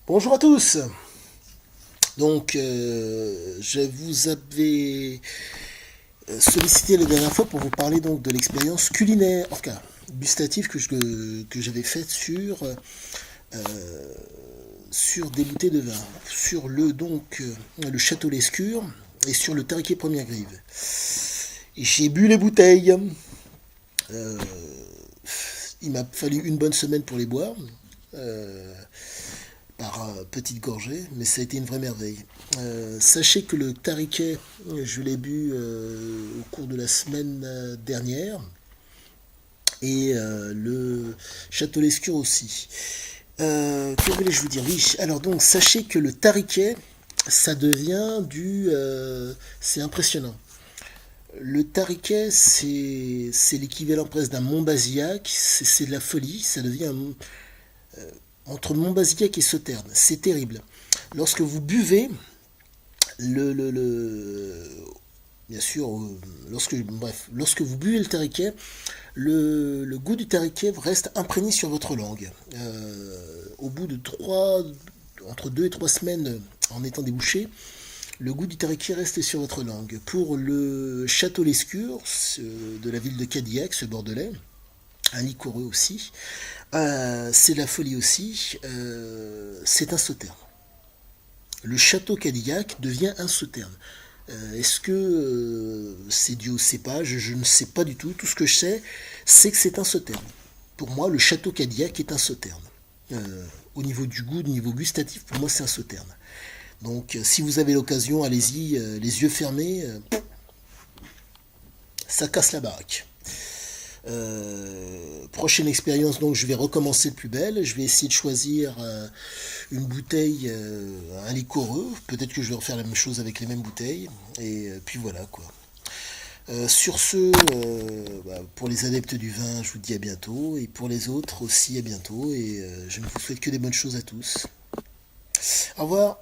Bonjour à tous. Je vous avais sollicité la dernière fois pour vous parler donc de l'expérience culinaire, enfin gustative que j'avais faite sur des bouteilles de vin, sur le Château Lescure et sur le Tariquet Première Grive. Et j'ai bu les bouteilles. Euh, il m'a fallu une bonne semaine pour les boire. Euh, par petite gorgée, mais ça a été une vraie merveille. Sachez que le tariquet, je l'ai bu au cours de la semaine dernière, et le château lescure aussi. Que voulais-je vous dire? Oui, alors donc, sachez que le tariquet, ça devient c'est impressionnant. Le tariquet, c'est l'équivalent presque d'un Montbazillac, c'est de la folie, ça devient entre Montbazillac et Sauternes, c'est terrible. Lorsque vous buvez, le bien sûr, lorsque vous buvez le tariquet, le goût du tariquet reste imprégné sur votre langue. Au bout de entre 2 et 3 semaines en étant débouché, le goût du tariquet reste sur votre langue. Pour le château Lescure de la ville de Cadillac, ce bordelais, un liquoreux aussi, c'est de la folie aussi, c'est un sauterne. Le château Cadillac devient un sauterne. Est-ce que c'est dû au cépage? Je ne sais pas du tout. Tout ce que je sais, c'est que c'est un sauterne. Pour moi, le château Cadillac est un sauterne. Au niveau du goût, au niveau gustatif, pour moi, c'est un sauterne. Donc, si vous avez l'occasion, allez-y, les yeux fermés, ça casse la baraque. Prochaine expérience, donc je vais recommencer de plus belle. Je vais essayer de choisir une bouteille, un liquoreux. Peut-être que je vais refaire la même chose avec les mêmes bouteilles. Et puis voilà quoi. Sur ce, pour les adeptes du vin, je vous dis à bientôt. Et pour les autres aussi, à bientôt. Et je ne vous souhaite que des bonnes choses à tous. Au revoir.